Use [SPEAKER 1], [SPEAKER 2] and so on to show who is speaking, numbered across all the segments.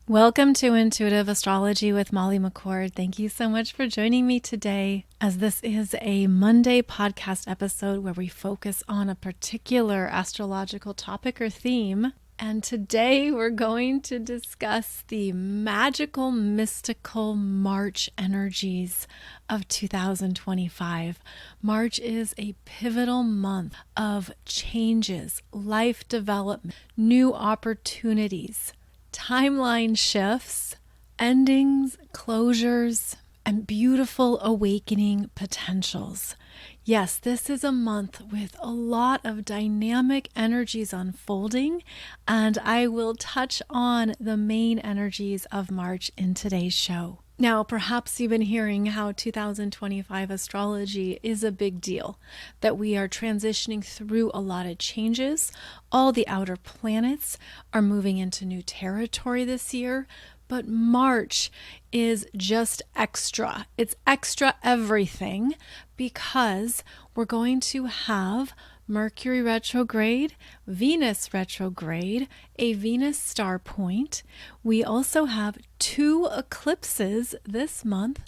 [SPEAKER 1] Welcome to Intuitive Astrology with Molly McCord. Thank you so much for joining me today, as this is a Monday podcast episode where we focus on a particular astrological topic or theme. And today we're going to discuss the magical, mystical March energies of 2025. March is a pivotal month of changes, life development, new opportunities, timeline shifts, endings, closures, and beautiful awakening potentials. Yes, this is a month with a lot of dynamic energies unfolding, and I will touch on the main energies of March in today's show. Now, perhaps you've been hearing how 2025 astrology is a big deal, that we are transitioning through a lot of changes. All the outer planets are moving into new territory this year, but March is just extra. It's extra everything because we're going to have Mercury retrograde, Venus retrograde, a Venus star point. We also have 2 eclipses this month,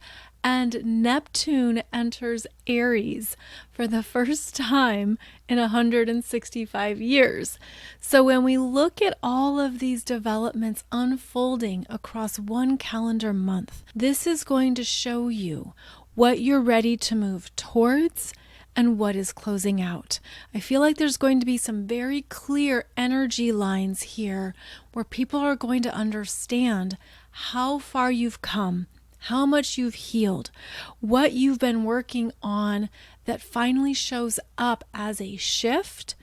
[SPEAKER 1] and Neptune enters Aries for the first time in 165 years. So when we look at all of these developments unfolding across one calendar month, this is going to show you what you're ready to move towards and what is closing out. I feel like there's going to be some very clear energy lines here where people are going to understand how far you've come, how much you've healed, what you've been working on that finally shows up as a shift,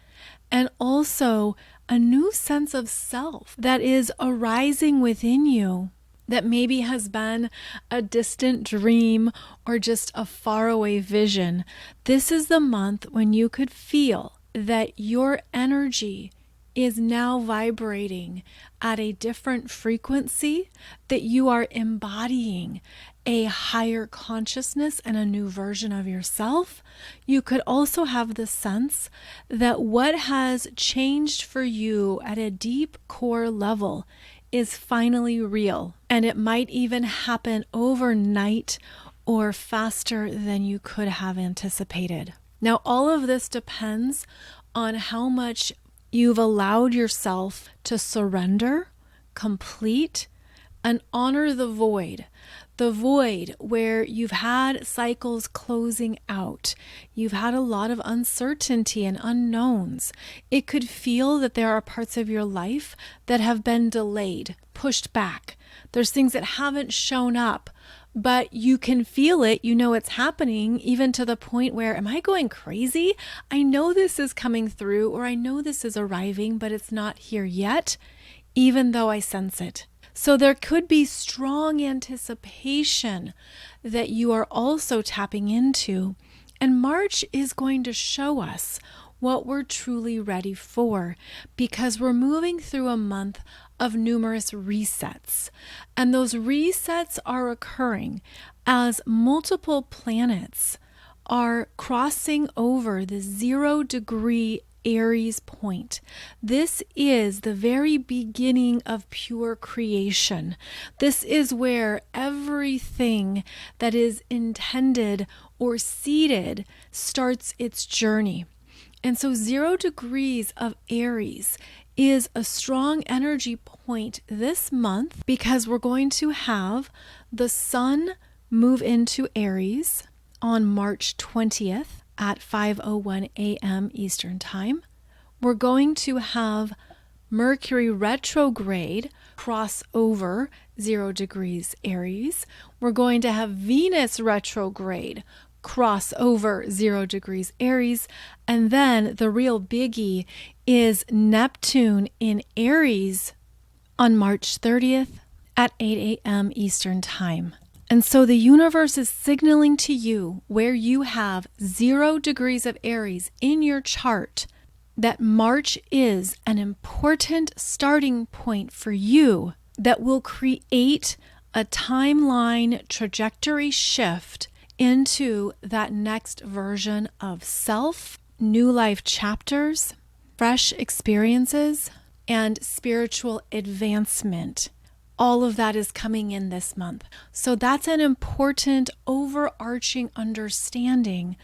[SPEAKER 1] and also a new sense of self that is arising within you that maybe has been a distant dream or just a faraway vision. This is the month when you could feel that your energy is now vibrating at a different frequency, that you are embodying a higher consciousness and a new version of yourself. You could also have the sense that what has changed for you at a deep core level is finally real, and it might even happen overnight or faster than you could have anticipated. Now, all of this depends on how much you've allowed yourself to surrender, complete, and honor the void where you've had cycles closing out. You've had a lot of uncertainty and unknowns. It could feel that there are parts of your life that have been delayed, pushed back. There's things that haven't shown up, but you can feel it. You know it's happening, even to the point where, am I going crazy? I know this is coming through, or I know this is arriving, but it's not here yet, even though I sense it. So there could be strong anticipation that you are also tapping into. And March is going to show us what we're truly ready for, because we're moving through a month of numerous resets. And those resets are occurring as multiple planets are crossing over the 0-degree Aries point. This is the very beginning of pure creation. This is where everything that is intended or seeded starts its journey. And so 0 degrees of Aries is a strong energy point this month, because we're going to have the sun move into Aries on March 20th. At 5:01 a.m. Eastern Time. We're going to have Mercury retrograde cross over 0 degrees Aries. We're going to have Venus retrograde cross over 0 degrees Aries. And then the real biggie is Neptune in Aries on March 30th at 8 a.m. Eastern Time. And so the universe is signaling to you, where you have 0 degrees of Aries in your chart, that March is an important starting point for you that will create a timeline trajectory shift into that next version of self, new life chapters, fresh experiences, and spiritual advancement all of that is coming in this month. So that's an important overarching understanding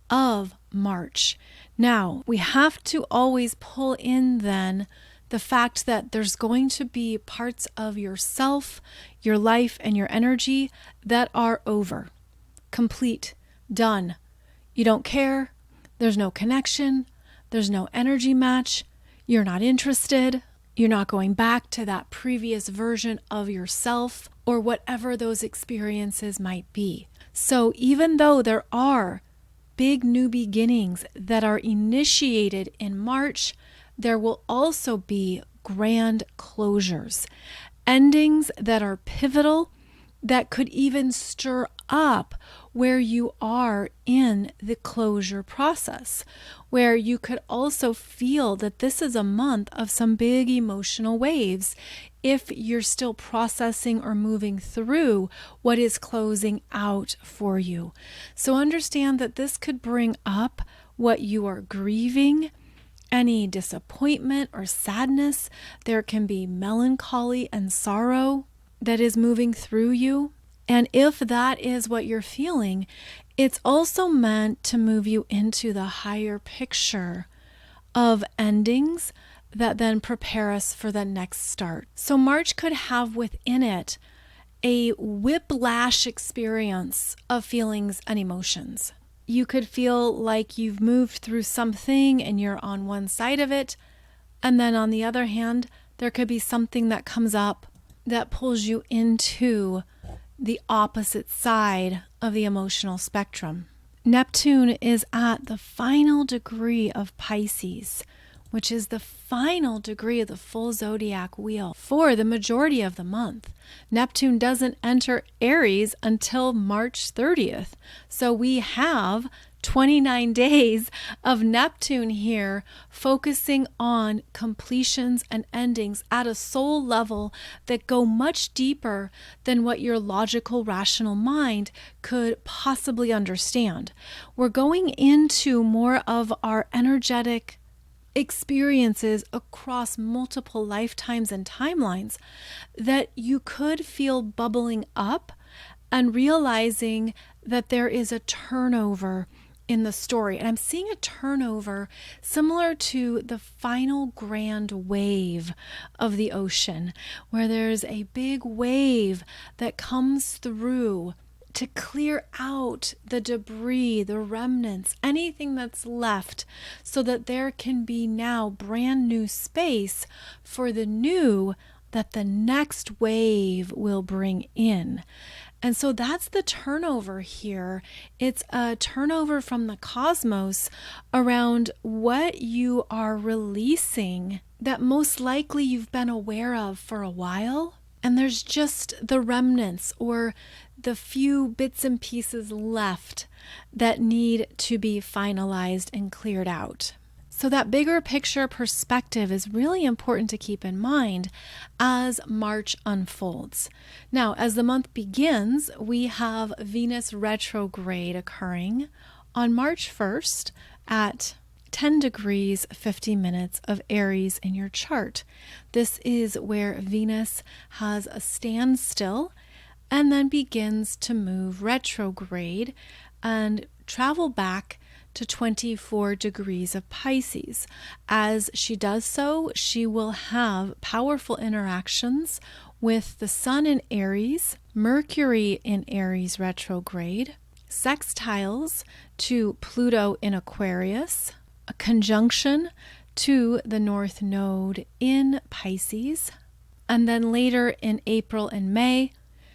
[SPEAKER 1] of March. Now, we have to always pull in then the fact that there's going to be parts of yourself, your life, and your energy that are over, complete, done. You don't care. There's no connection. There's no energy match. You're not interested. You're not going back to that previous version of yourself or whatever those experiences might be. So even though there are big new beginnings that are initiated in March, there will also be grand closures, endings that are pivotal, that could even stir up where you are in the closure process, where you could also feel that this is a month of some big emotional waves if you're still processing or moving through what is closing out for you. So understand that this could bring up what you are grieving, any disappointment or sadness. There can be melancholy and sorrow that is moving through you. And if that is what you're feeling, it's also meant to move you into the higher picture of endings that then prepare us for the next start. So March could have within it a whiplash experience of feelings and emotions. You could feel like you've moved through something and you're on one side of it, and then on the other hand, there could be something that comes up that pulls you into the opposite side of the emotional spectrum. Neptune is at the final degree of Pisces, which is the final degree of the full zodiac wheel for the majority of the month. Neptune doesn't enter Aries until March 30th. So we have 29 days of Neptune here, focusing on completions and endings at a soul level that go much deeper than what your logical, rational mind could possibly understand. We're going into more of our energetic experiences across multiple lifetimes and timelines that you could feel bubbling up, and realizing that there is a turnover in the story. And I'm seeing a turnover similar to the final grand wave of the ocean, where there's a big wave that comes through to clear out the debris, the remnants, anything that's left, so that there can be now brand new space for the new that the next wave will bring in. And so that's the turnover here. It's a turnover from the cosmos around what you are releasing that most likely you've been aware of for a while. And there's just the remnants or the few bits and pieces left that need to be finalized and cleared out. So that bigger picture perspective is really important to keep in mind as March unfolds. Now, as the month begins, we have Venus retrograde occurring on March 1st at 10 degrees 50 minutes of Aries in your chart. This is where Venus has a standstill and then begins to move retrograde and travel back to 24 degrees of Pisces. As she does so, she will have powerful interactions with the Sun in Aries, Mercury in Aries retrograde, sextiles to Pluto in Aquarius, a conjunction to the North Node in Pisces, and then later in April and May,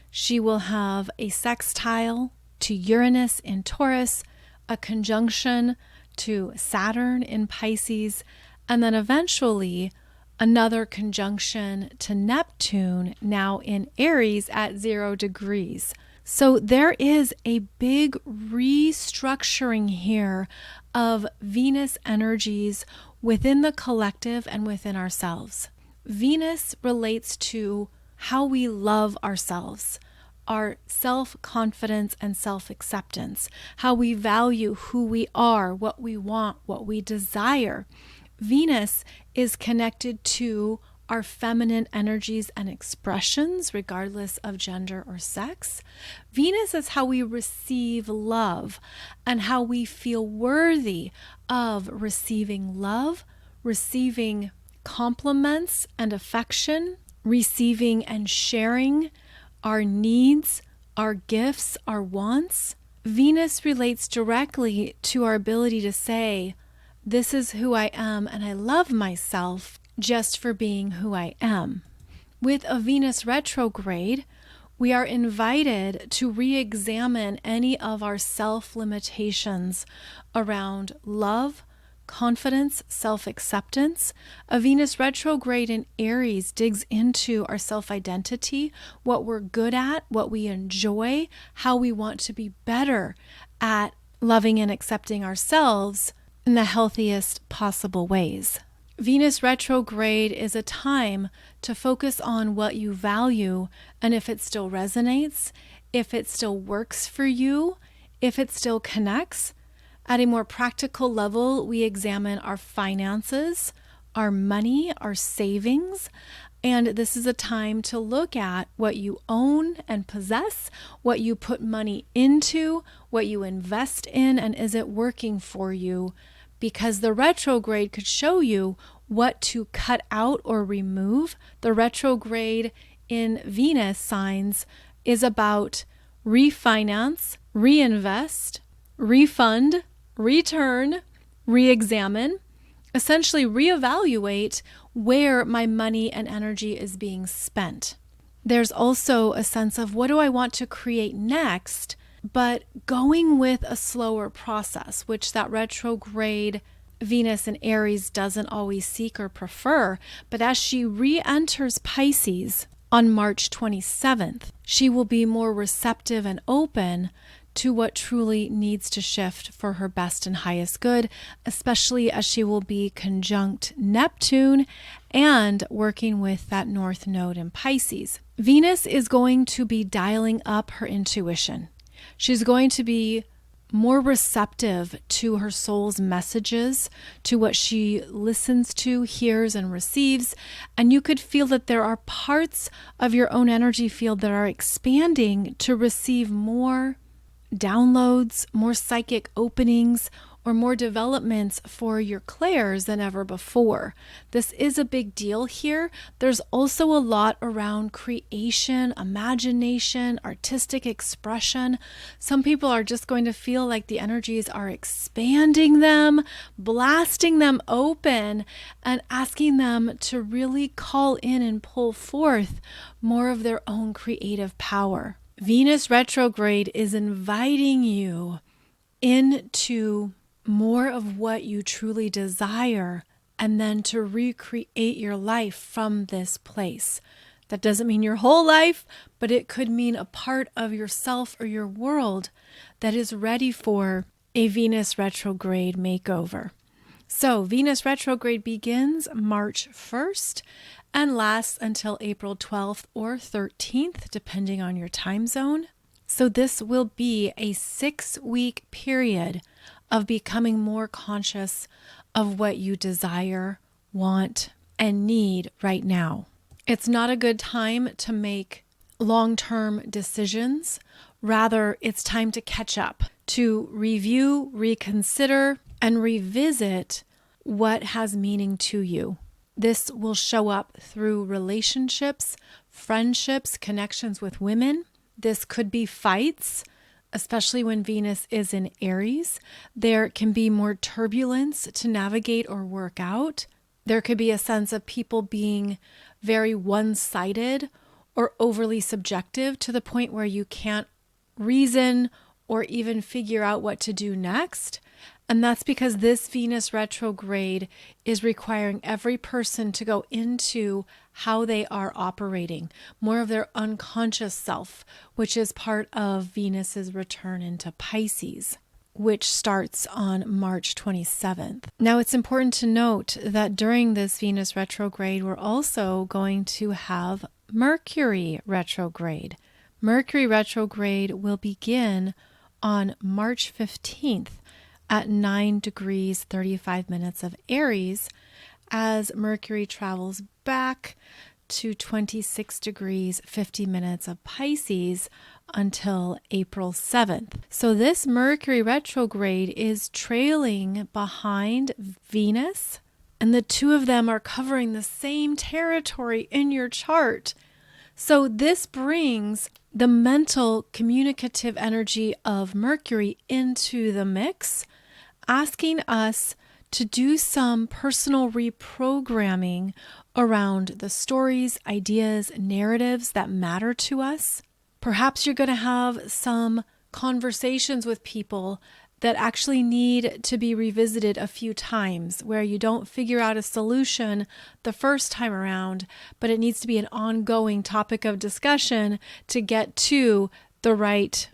[SPEAKER 1] she will have a sextile to Uranus in Taurus, a conjunction to Saturn in Pisces, and then eventually another conjunction to Neptune, now in Aries at 0 degrees. So there is a big restructuring here of Venus energies within the collective and within ourselves. Venus relates to how we love ourselves, our self-confidence and self-acceptance, how we value who we are, what we want, what we desire. Venus is connected to our feminine energies and expressions, regardless of gender or sex. Venus is how we receive love and how we feel worthy of receiving love, receiving compliments and affection, receiving and sharing our needs, our gifts, our wants. Venus relates directly to our ability to say, this is who I am and I love myself just for being who I am. With a Venus retrograde, we are invited to re-examine any of our self-limitations around love, confidence, self-acceptance. A Venus retrograde in Aries digs into our self-identity, what we're good at, what we enjoy, how we want to be better at loving and accepting ourselves in the healthiest possible ways. Venus retrograde is a time to focus on what you value and if it still resonates, if it still works for you, if it still connects. At a more practical level, we examine our finances, our money, our savings, and this is a time to look at what you own and possess, what you put money into, what you invest in, and is it working for you? Because the retrograde could show you what to cut out or remove. The retrograde in Venus signs is about refinance, reinvest, refund, return, re-examine, essentially reevaluate where my money and energy is being spent. There's also a sense of what do I want to create next, but going with a slower process, which that retrograde Venus in Aries doesn't always seek or prefer. But as she re-enters Pisces on March 27th, she will be more receptive and open to what truly needs to shift for her best and highest good, especially as she will be conjunct Neptune and working with that North Node in Pisces. Venus is going to be dialing up her intuition. She's going to be more receptive to her soul's messages, to what she listens to, hears, and receives. And you could feel that there are parts of your own energy field that are expanding to receive more downloads, more psychic openings, or more developments for your clairs than ever before. This is a big deal here. There's also a lot around creation, imagination, artistic expression. Some people are just going to feel like the energies are expanding them, blasting them open, and asking them to really call in and pull forth more of their own creative power. Venus retrograde is inviting you into more of what you truly desire and then to recreate your life from this place. That doesn't mean your whole life, but it could mean a part of yourself or your world that is ready for a Venus retrograde makeover. So Venus retrograde begins March 1st and lasts until April 12th or 13th, depending on your time zone. So this will be a 6-week period of becoming more conscious of what you desire, want, and need right now. It's not a good time to make long-term decisions. Rather, it's time to catch up, to review, reconsider, and revisit what has meaning to you. This will show up through relationships, friendships, connections with women. This could be fights, especially when Venus is in Aries. There can be more turbulence to navigate or work out. There could be a sense of people being very one-sided or overly subjective to the point where you can't reason or even figure out what to do next. And that's because this Venus retrograde is requiring every person to go into how they are operating, more of their unconscious self, which is part of Venus's return into Pisces, which starts on March 27th. Now, it's important to note that during this Venus retrograde, we're also going to have Mercury retrograde. Mercury retrograde will begin on March 15th at 9 degrees 35 minutes of Aries, as Mercury travels back to 26 degrees 50 minutes of Pisces until April 7th. So this Mercury retrograde is trailing behind Venus, and the two of them are covering the same territory in your chart. So this brings the mental communicative energy of Mercury into the mix, asking us to do some personal reprogramming around the stories, ideas, narratives that matter to us. Perhaps you're going to have some conversations with people that actually need to be revisited a few times, where you don't figure out a solution the first time around, but it needs to be an ongoing topic of discussion to get to the right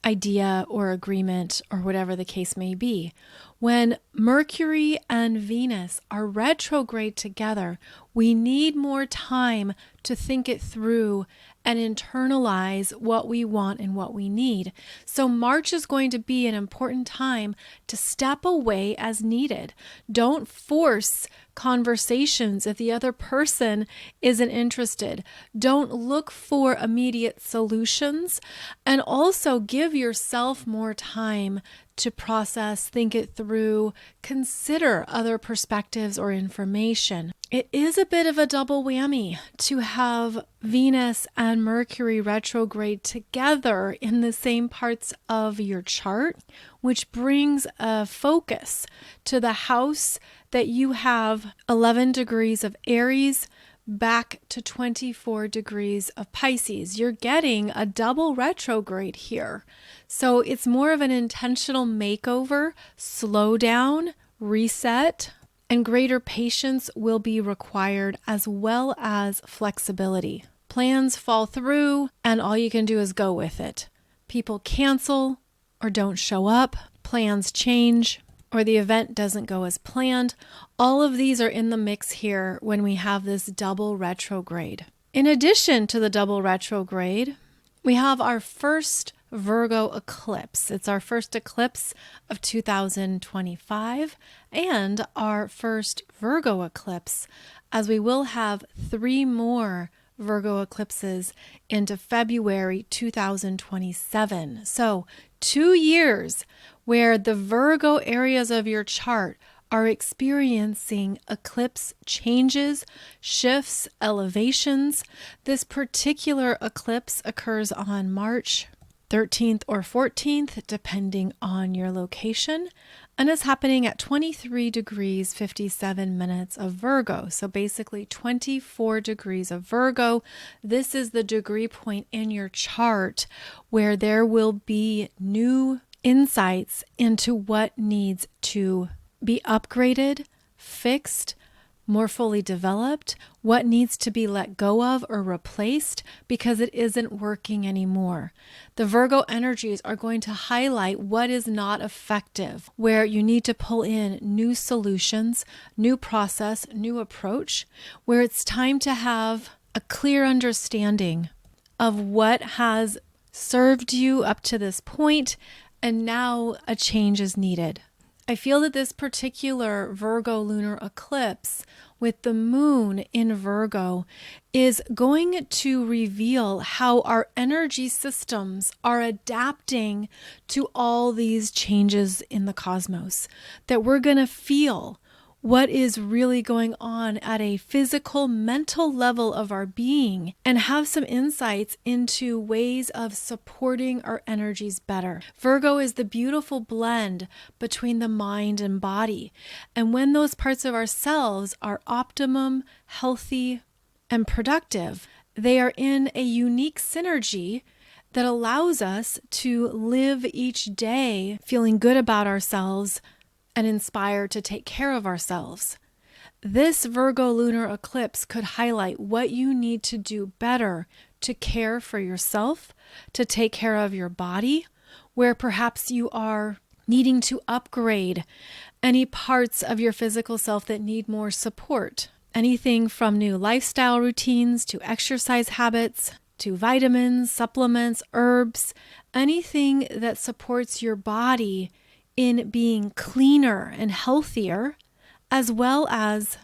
[SPEAKER 1] idea or agreement or whatever the case may be. When Mercury and Venus are retrograde together, we need more time to think it through and internalize what we want and what we need. So March is going to be an important time to step away as needed. Don't force conversations if the other person isn't interested. Don't look for immediate solutions, and also give yourself more time to process, think it through, consider other perspectives or information. It is a bit of a double whammy to have Venus and Mercury retrograde together in the same parts of your chart, which brings a focus to the house that you have 11 degrees of Aries back to 24 degrees of Pisces. You're getting a double retrograde here. So it's more of an intentional makeover, slow down, reset, and greater patience will be required, as well as flexibility. Plans fall through and all you can do is go with it. People cancel or don't show up, plans change, or the event doesn't go as planned. All of these are in the mix here when we have this double retrograde. In addition to the double retrograde, we have our first Virgo eclipse. It's our first eclipse of 2025 and our first Virgo eclipse, as we will have 3 more Virgo eclipses into February 2027. So 2 years where the Virgo areas of your chart are experiencing eclipse changes, shifts, elevations. This particular eclipse occurs on March 13th or 14th, depending on your location, and is happening at 23 degrees 57 minutes of Virgo. So basically 24 degrees of Virgo. This is the degree point in your chart where there will be new insights into what needs to be upgraded, fixed, more fully developed, what needs to be let go of or replaced because it isn't working anymore. The Virgo energies are going to highlight what is not effective, where you need to pull in new solutions, new process, new approach, where it's time to have a clear understanding of what has served you up to this point, and now a change is needed. I feel that this particular Virgo lunar eclipse with the moon in Virgo is going to reveal how our energy systems are adapting to all these changes in the cosmos, that we're going to feel what is really going on at a physical, mental level of our being, and have some insights into ways of supporting our energies better. Virgo is the beautiful blend between the mind and body. And when those parts of ourselves are optimum, healthy, and productive, they are in a unique synergy that allows us to live each day feeling good about ourselves and inspired to take care of ourselves. This Virgo lunar eclipse could highlight what you need to do better to care for yourself, to take care of your body, where perhaps you are needing to upgrade any parts of your physical self that need more support. Anything from new lifestyle routines to exercise habits, to vitamins, supplements, herbs, anything that supports your body in being cleaner and healthier, as well as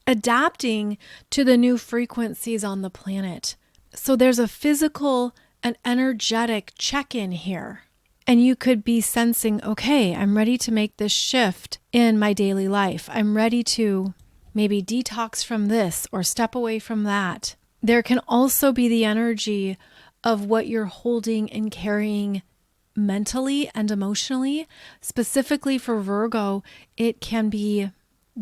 [SPEAKER 1] adapting to the new frequencies on the planet. So there's a physical and energetic check-in here. And you could be sensing, okay, I'm ready to make this shift in my daily life. I'm ready to maybe detox from this or step away from that. There can also be the energy of what you're holding and carrying mentally and emotionally. Specifically for Virgo, it can be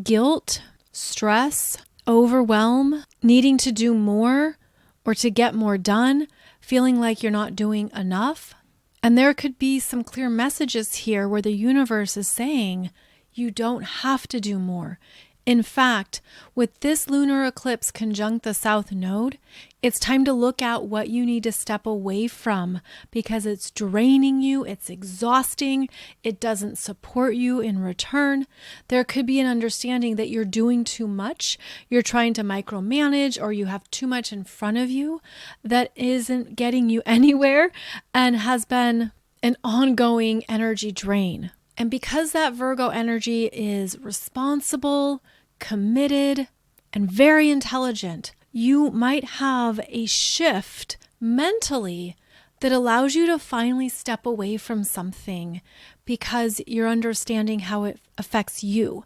[SPEAKER 1] guilt, stress, overwhelm, needing to do more or to get more done, feeling like you're not doing enough. And there could be some clear messages here where the universe is saying you don't have to do more. In fact, with this lunar eclipse conjunct the South Node, it's time to look at what you need to step away from because it's draining you, it's exhausting, it doesn't support you in return. There could be an understanding that you're doing too much, you're trying to micromanage, or you have too much in front of you that isn't getting you anywhere and has been an ongoing energy drain. And because that Virgo energy is responsible, committed, and very intelligent, you might have a shift mentally that allows you to finally step away from something because you're understanding how it affects you.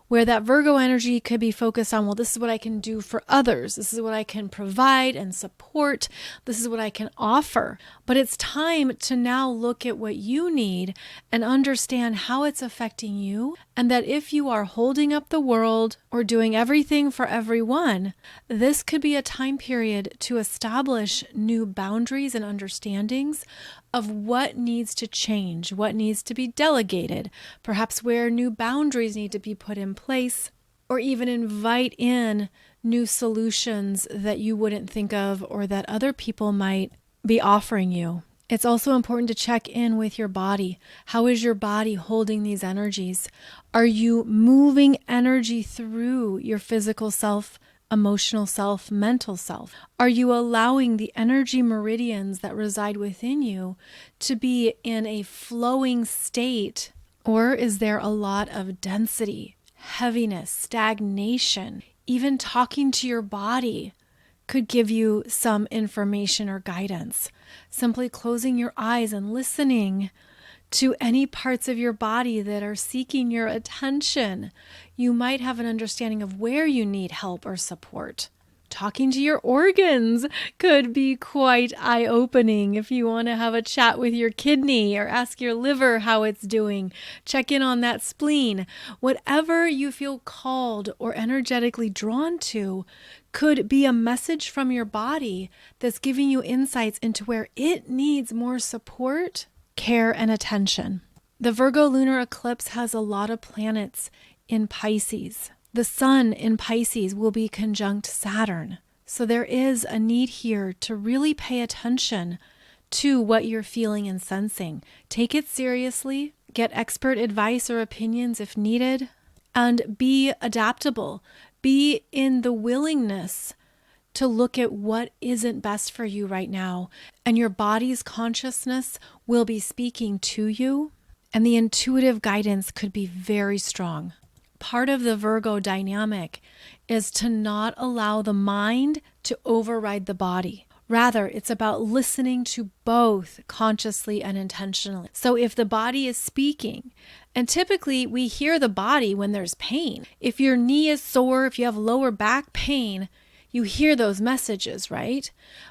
[SPEAKER 1] Where that Virgo energy could be focused on, well, this is what I can do for others. This is what I can provide and support. This is what I can offer. But it's time to now look at what you need and understand how it's affecting you. And that if you are holding up the world or doing everything for everyone, this could be a time period to establish new boundaries and understandings of what needs to change, what needs to be delegated, perhaps where new boundaries need to be put in place, or even invite in new solutions that you wouldn't think of or that other people might be offering you. It's also important to check in with your body. How is your body holding these energies? Are you moving energy through your physical self, emotional self, mental self? Are you allowing the energy meridians that reside within you to be in a flowing state? Or is there a lot of density, heaviness, stagnation? Even talking to your body could give you some information or guidance. Simply closing your eyes and listening to any parts of your body that are seeking your attention, you might have an understanding of where you need help or support. Talking to your organs could be quite eye-opening if you want to have a chat with your kidney or ask your liver how it's doing. Check in on that spleen. Whatever you feel called or energetically drawn to could be a message from your body that's giving you insights into where it needs more support, care, and attention. The Virgo lunar eclipse has a lot of planets in Pisces. The sun in Pisces will be conjunct Saturn. So there is a need here to really pay attention to what you're feeling and sensing. Take it seriously, get expert advice or opinions if needed, and be adaptable. Be in the willingness to look at what isn't best for you right now. And your body's consciousness will be speaking to you, and the intuitive guidance could be very strong. Part of the Virgo dynamic is to not allow the mind to override the body. Rather, it's about listening to both consciously and intentionally. So if the body is speaking, and typically we hear the body when there's pain. If your knee is sore, if you have lower back pain, you hear those messages, right?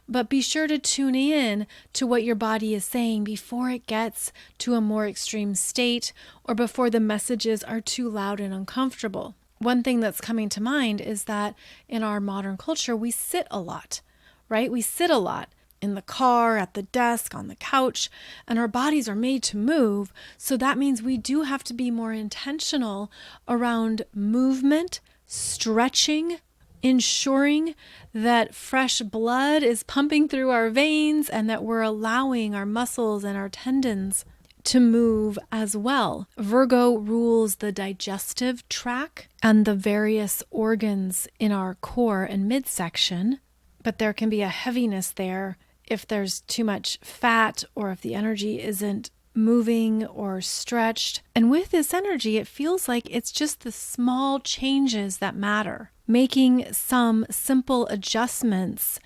[SPEAKER 1] But be sure to tune in to what your body is saying before it gets to a more extreme state or before the messages are too loud and uncomfortable. One thing that's coming to mind is that in our modern culture, we sit a lot, right? We sit a lot in the car, at the desk, on the couch, and our bodies are made to move. So that means we do have to be more intentional around movement, stretching, ensuring that fresh blood is pumping through our veins and that we're allowing our muscles and our tendons to move as well. Virgo rules the digestive tract and the various organs in our core and midsection, but there can be a heaviness there if there's too much fat or if the energy isn't moving or stretched. And with this energy, it feels like it's just the small changes that matter. making some simple adjustments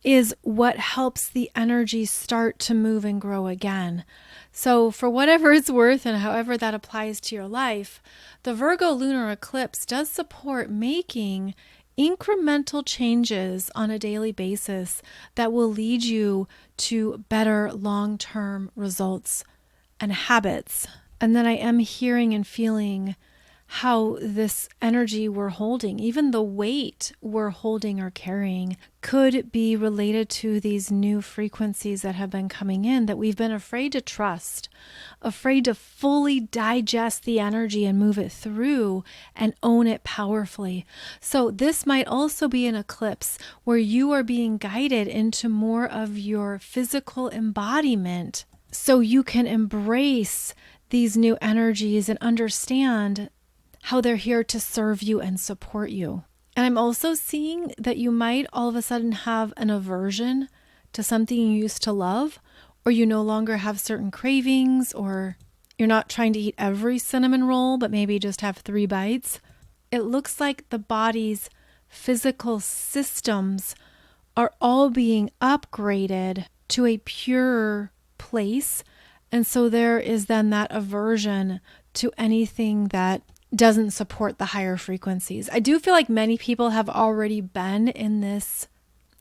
[SPEAKER 1] is what helps the energy start to move and grow again. So for whatever it's worth and however that applies to your life, the Virgo lunar eclipse does support making incremental changes on a daily basis that will lead you to better long-term results and habits. And then I am hearing and feeling how this energy we're holding, even the weight we're holding or carrying, could be related to these new frequencies that have been coming in that we've been afraid to trust, afraid to fully digest the energy and move it through and own it powerfully. So this might also be an eclipse where you are being guided into more of your physical embodiment so you can embrace these new energies and understand how they're here to serve you and support you. And I'm also seeing that you might all of a sudden have an aversion to something you used to love, or you no longer have certain cravings, or you're not trying to eat every cinnamon roll, but maybe just have 3 bites. It looks like the body's physical systems are all being upgraded to a pure place. And so there is then that aversion to anything that doesn't support the higher frequencies. I do feel like many people have already been in this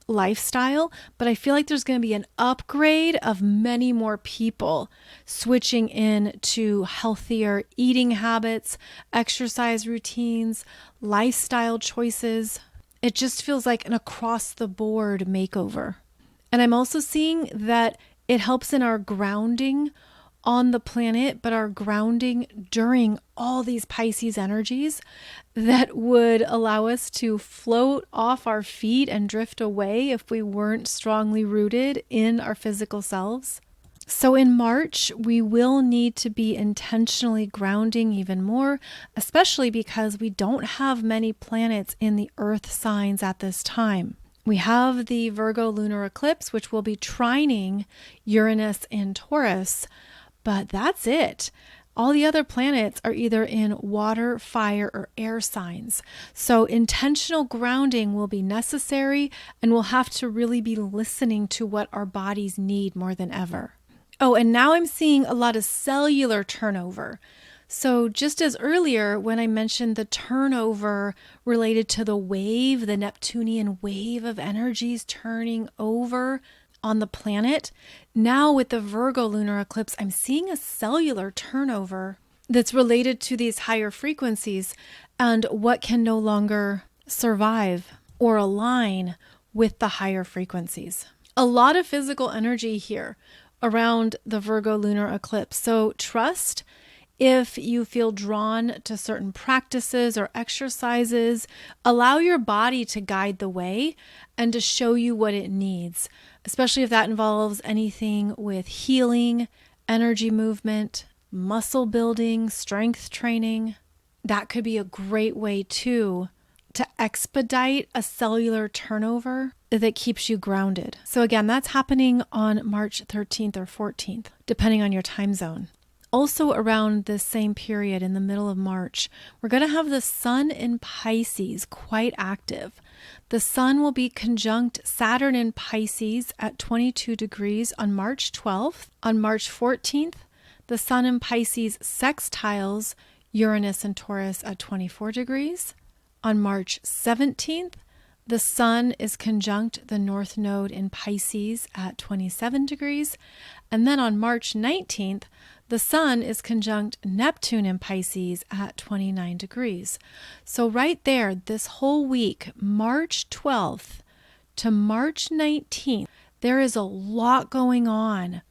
[SPEAKER 1] lifestyle, but I feel like there's going to be an upgrade of many more people switching in to healthier eating habits, exercise routines, lifestyle choices. It just feels like an across the board makeover. And I'm also seeing that it helps in our grounding on the planet, but our grounding during all these Pisces energies that would allow us to float off our feet and drift away if we weren't strongly rooted in our physical selves. So in March, we will need to be intentionally grounding even more, especially because we don't have many planets in the earth signs at this time. We have the Virgo lunar eclipse, which will be trining Uranus in Taurus, but that's it. All the other planets are either in water, fire, or air signs. So intentional grounding will be necessary, and we'll have to really be listening to what our bodies need more than ever. Oh, and now I'm seeing a lot of cellular turnover. So just as earlier when I mentioned the turnover related to the wave, the Neptunian wave of energies turning over on the planet, now with the Virgo lunar eclipse, I'm seeing a cellular turnover that's related to these higher frequencies and what can no longer survive or align with the higher frequencies. A lot of physical energy here around the Virgo lunar eclipse. So trust if you feel drawn to certain practices or exercises. Allow your body to guide the way and to show you what it needs, especially if that involves anything with healing, energy movement, muscle building, strength training. That could be a great way too to expedite a cellular turnover that keeps you grounded. So again, that's happening on March 13th or 14th, depending on your time zone. Also around this same period in the middle of March, we're going to have the sun in Pisces quite active. The sun will be conjunct Saturn in Pisces at 22 degrees on March 12th. On March 14th, the sun in Pisces sextiles Uranus and Taurus at 24 degrees. On March 17th, the sun is conjunct the North Node in Pisces at 27 degrees. And then on March 19th, the sun is conjunct Neptune in Pisces at 29 degrees. So right there, this whole week, March 12th to March 19th, there is a lot going on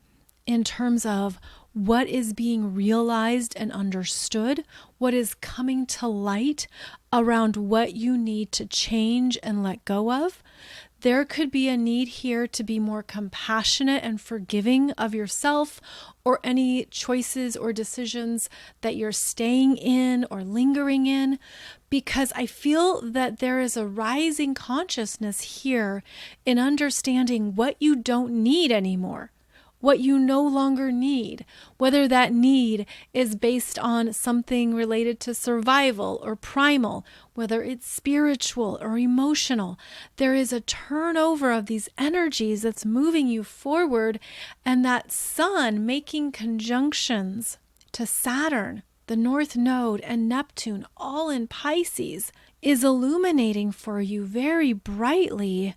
[SPEAKER 1] in terms of what is being realized and understood, what is coming to light around what you need to change and let go of. There could be a need here to be more compassionate and forgiving of yourself or any choices or decisions that you're staying in or lingering in, because I feel that there is a rising consciousness here in understanding what you don't need anymore, what you no longer need, whether that need is based on something related to survival or primal, whether it's spiritual or emotional. There is a turnover of these energies that's moving you forward, and that sun making conjunctions to Saturn, the North Node, and Neptune, all in Pisces, is illuminating for you very brightly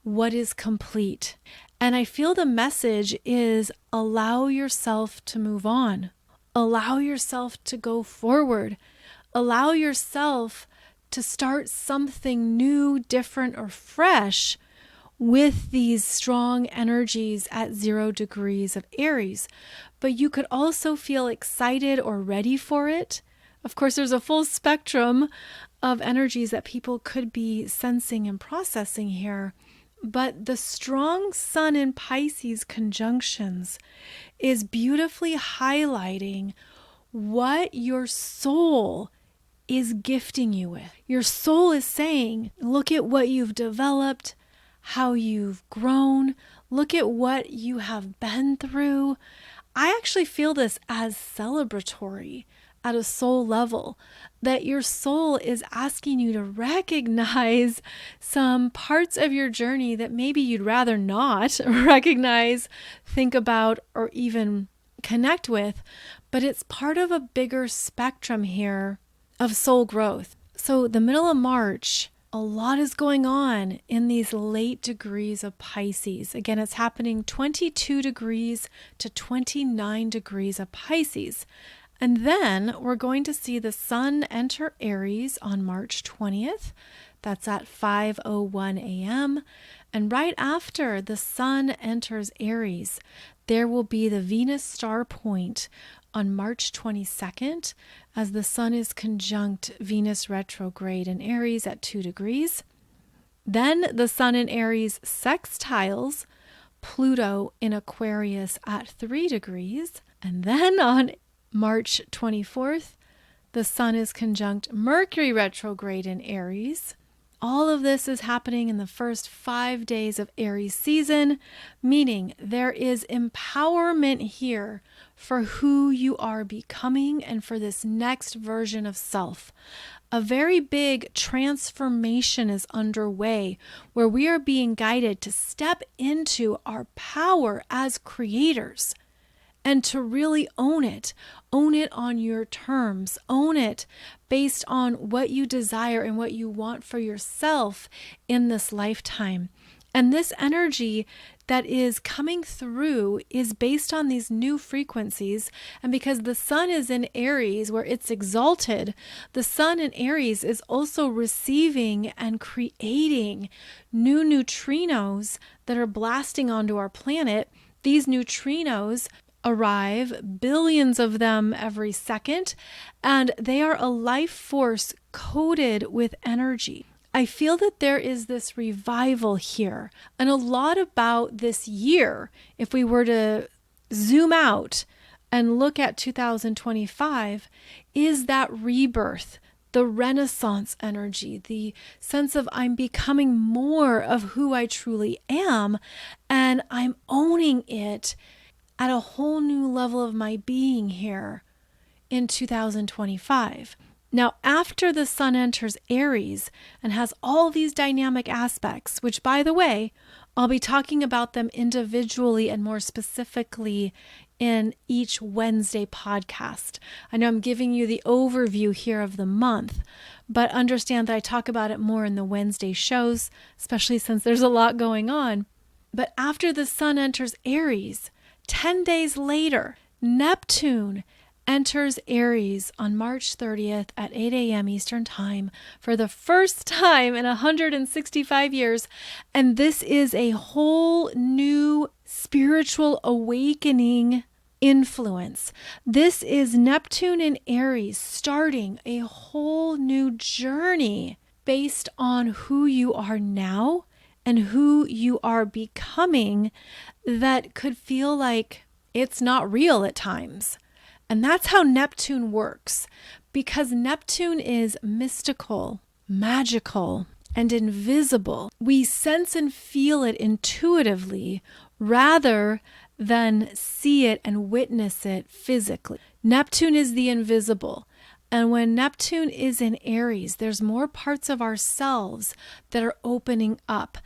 [SPEAKER 1] what is complete. And I feel the message is allow yourself to move on. Allow yourself to go forward. Allow yourself to start something new, different, or fresh with these strong energies at 0 degrees of Aries. But you could also feel excited or ready for it. Of course, there's a full spectrum of energies that people could be sensing and processing here. But the strong sun in Pisces conjunctions is beautifully highlighting what your soul is gifting you with. Your soul is saying, look at what you've developed, how you've grown, look at what you have been through. I actually feel this as celebratory at a soul level, that your soul is asking you to recognize some parts of your journey that maybe you'd rather not recognize, think about, or even connect with, but it's part of a bigger spectrum here of soul growth. So the middle of March, a lot is going on in these late degrees of Pisces. Again, it's happening 22 degrees to 29 degrees of Pisces. And then we're going to see the sun enter Aries on March 20th. That's at 5:01 a.m. And right after the sun enters Aries, there will be the Venus star point on March 22nd as the sun is conjunct Venus retrograde in Aries at 2 degrees. Then the sun in Aries sextiles Pluto in Aquarius at 3 degrees. And then on March 24th, the sun is conjunct Mercury retrograde in Aries. All of this is happening in the first 5 days of Aries season, meaning there is empowerment here for who you are becoming and for this next version of self. A very big transformation is underway where we are being guided to step into our power as creators and to really own it. Own it on your terms. Own it based on what you desire and what you want for yourself in this lifetime. And this energy that is coming through is based on these new frequencies. And because the sun is in Aries where it's exalted, the sun in Aries is also receiving and creating new neutrinos that are blasting onto our planet. These neutrinos arrive, billions of them every second, and they are a life force coated with energy. I feel that there is this revival here, and a lot about this year, if we were to zoom out and look at 2025, is that rebirth, the Renaissance energy, the sense of I'm becoming more of who I truly am, and I'm owning it at a whole new level of my being here in 2025. Now, after the sun enters Aries and has all these dynamic aspects, which, by the way, I'll be talking about them individually and more specifically in each Wednesday podcast. I know I'm giving you the overview here of the month, but understand that I talk about it more in the Wednesday shows, especially since there's a lot going on. But after the sun enters Aries, 10 days later, Neptune enters Aries on March 30th at 8 a.m. Eastern Time for the first time in 165 years. And this is a whole new spiritual awakening influence. This is Neptune in Aries starting a whole new journey based on who you are now and who you are becoming that could feel like it's not real at times. And that's how Neptune works, because Neptune is mystical, magical, and invisible. We sense and feel it intuitively rather then see it and witness it physically. Neptune is the invisible. And when Neptune is in Aries, there's more parts of ourselves that are opening up.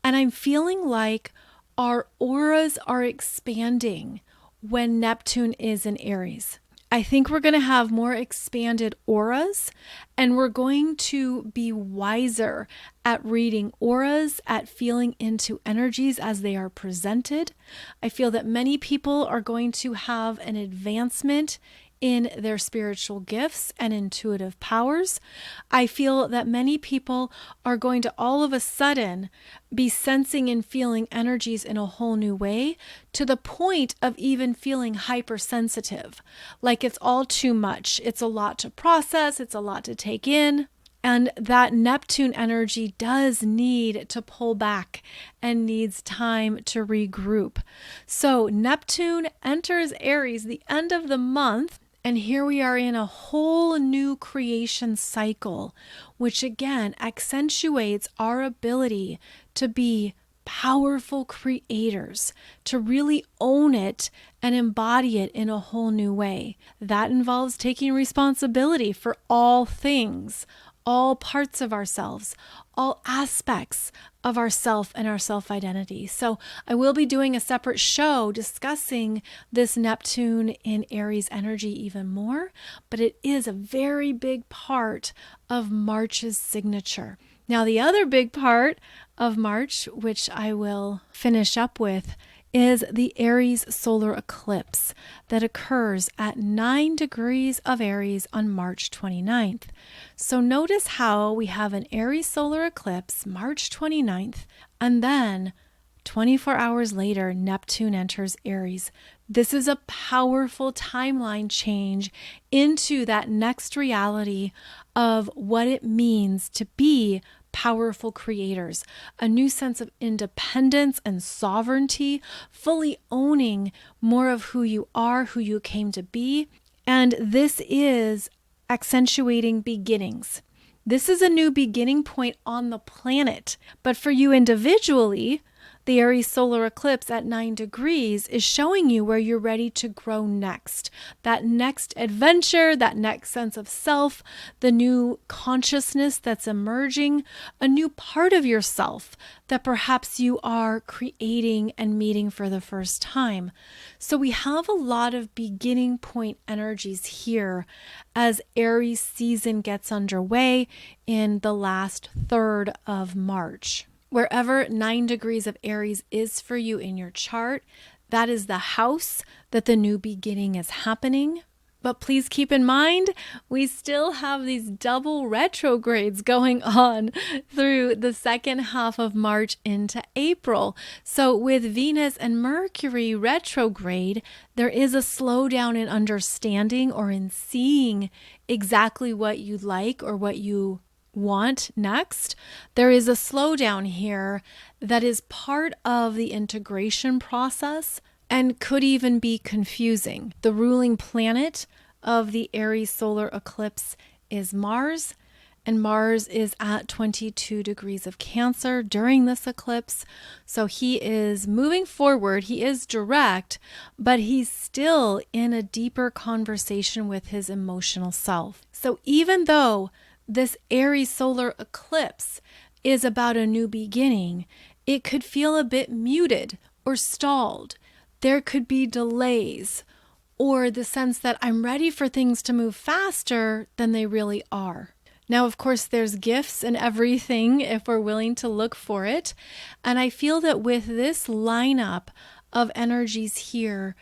[SPEAKER 1] And I'm feeling like our auras are expanding when Neptune is in Aries. I think we're going to have more expanded auras, and we're going to be wiser at reading auras, at feeling into energies as they are presented. I feel that many people are going to have an advancement in their spiritual gifts and intuitive powers. I feel that many people are going to all of a sudden be sensing and feeling energies in a whole new way, to the point of even feeling hypersensitive, like it's all too much. It's a lot to process, it's a lot to take in. And that Neptune energy does need to pull back and needs time to regroup. So Neptune enters Aries the end of the month. And here we are in a whole new creation cycle, which again accentuates our ability to be powerful creators, to really own it and embody it in a whole new way. That involves taking responsibility for all things, all parts of ourselves, all aspects of ourself and our self-identity. So I will be doing a separate show discussing this Neptune in Aries energy even more, but it is a very big part of March's signature. Now, the other big part of March, which I will finish up with, is the Aries solar eclipse that occurs at 9 degrees of Aries on March 29th. So notice how we have an Aries solar eclipse March 29th, and then 24 hours later, Neptune enters Aries. This is a powerful timeline change into that next reality of what it means to be powerful creators, a new sense of independence and sovereignty, fully owning more of who you are, who you came to be. And this is accentuating beginnings. This is a new beginning point on the planet. But for you individually, the Aries solar eclipse at 9 degrees is showing you where you're ready to grow next. That next adventure, that next sense of self, the new consciousness that's emerging, a new part of yourself that perhaps you are creating and meeting for the first time. So we have a lot of beginning point energies here as Aries season gets underway in the last third of March. Wherever 9 degrees of Aries is for you in your chart, that is the house that the new beginning is happening. But please keep in mind, we still have these double retrogrades going on through the second half of March into April. So with Venus and Mercury retrograde, there is a slowdown in understanding or in seeing exactly what you like or what you want next. There is a slowdown here that is part of the integration process and could even be confusing. The ruling planet of the Aries solar eclipse is Mars, and Mars is at 22 degrees of Cancer during this eclipse. So he is moving forward. He is direct, but he's still in a deeper conversation with his emotional self. So even though this Aries solar eclipse is about a new beginning, it could feel a bit muted or stalled. There could be delays or the sense that I'm ready for things to move faster than they really are. Now, of course, there's gifts in everything if we're willing to look for it. And I feel that with this lineup of energies here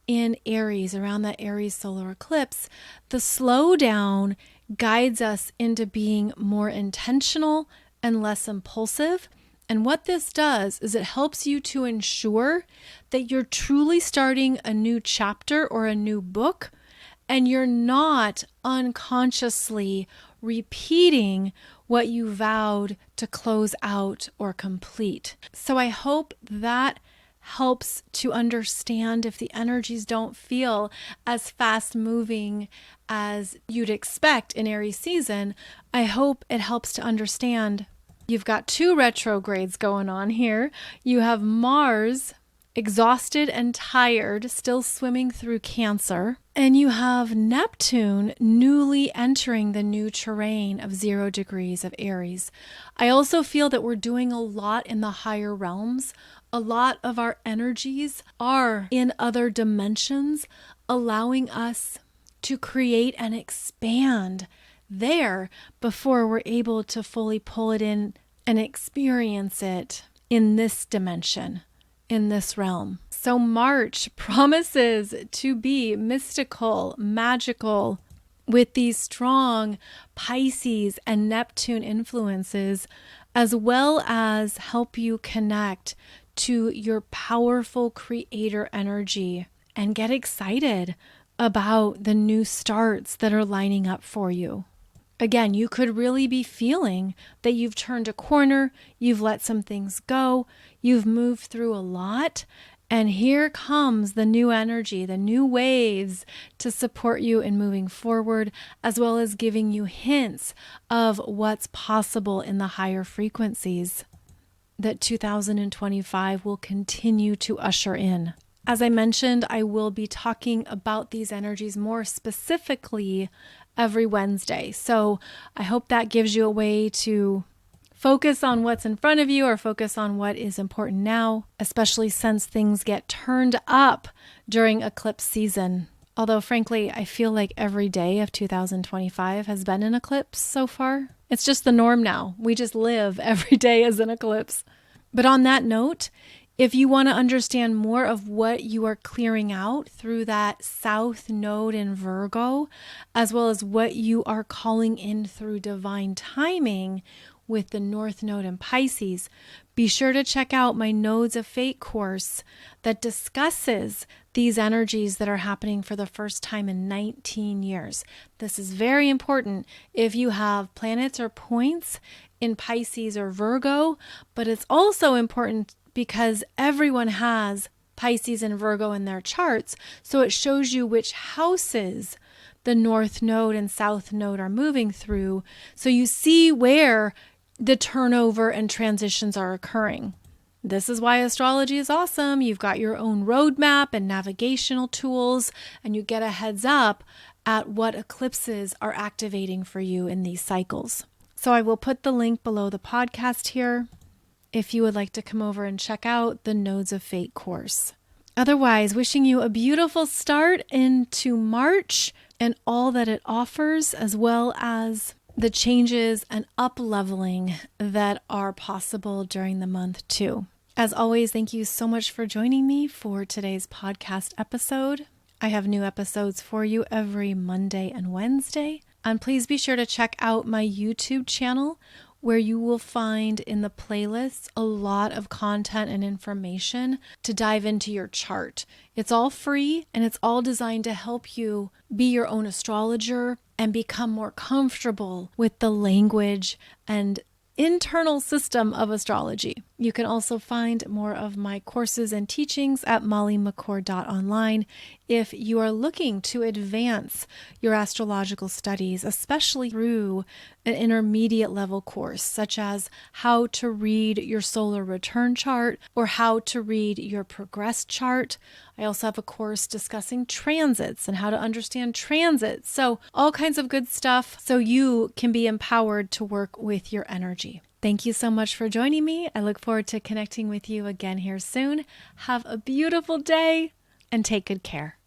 [SPEAKER 1] in Aries, around that Aries solar eclipse, the slowdown guides us into being more intentional and less impulsive. And what this does is it helps you to ensure that you're truly starting a new chapter or a new book, and you're not unconsciously repeating what you vowed to close out or complete. So I hope that helps to understand if the energies don't feel as fast moving as you'd expect in Aries season. I hope it helps to understand you've got two retrogrades going on here. You have Mars exhausted and tired, still swimming through Cancer. And you have Neptune newly entering the new terrain of 0 degrees of Aries. I also feel that we're doing a lot in the higher realms. A lot of our energies are in other dimensions, allowing us to create and expand there before we're able to fully pull it in and experience it in this dimension, in this realm. So March promises to be mystical, magical, with these strong Pisces and Neptune influences, as well as help you connect to your powerful creator energy and get excited about the new starts that are lining up for you. Again, you could really be feeling that you've turned a corner, you've let some things go, you've moved through a lot, and here comes the new energy, the new waves to support you in moving forward, as well as giving you hints of what's possible in the higher frequencies that 2025 will continue to usher in. As I mentioned, I will be talking about these energies more specifically every Wednesday. So I hope that gives you a way to focus on what's in front of you or focus on what is important now, especially since things get turned up during eclipse season. Although frankly, I feel like every day of 2025 has been an eclipse so far. It's just the norm now. We just live every day as an eclipse. But on that note, if you want to understand more of what you are clearing out through that South Node in Virgo, as well as what you are calling in through divine timing with the North Node in Pisces, be sure to check out my Nodes of Fate course that discusses these energies that are happening for the first time in 19 years. This is very important if you have planets or points in Pisces or Virgo, but it's also important because everyone has Pisces and Virgo in their charts, so it shows you which houses the North Node and South Node are moving through, so you see where the turnover and transitions are occurring. This is why astrology is awesome. You've got your own roadmap and navigational tools, and you get a heads up at what eclipses are activating for you in these cycles. So I will put the link below the podcast here if you would like to come over and check out the Nodes of Fate course. Otherwise, wishing you a beautiful start into March and all that it offers, as well as the changes and up-leveling that are possible during the month too. As always, thank you so much for joining me for today's podcast episode. I have new episodes for you every Monday and Wednesday. And please be sure to check out my YouTube channel, where you will find in the playlists a lot of content and information to dive into your chart. It's all free and it's all designed to help you be your own astrologer and become more comfortable with the language and internal system of astrology. You can also find more of my courses and teachings at mollymccord.online if you are looking to advance your astrological studies, especially through an intermediate level course, such as how to read your solar return chart or how to read your progress chart. I also have a course discussing transits and how to understand transits. So all kinds of good stuff so you can be empowered to work with your energy. Thank you so much for joining me. I look forward to connecting with you again here soon. Have a beautiful day and take good care.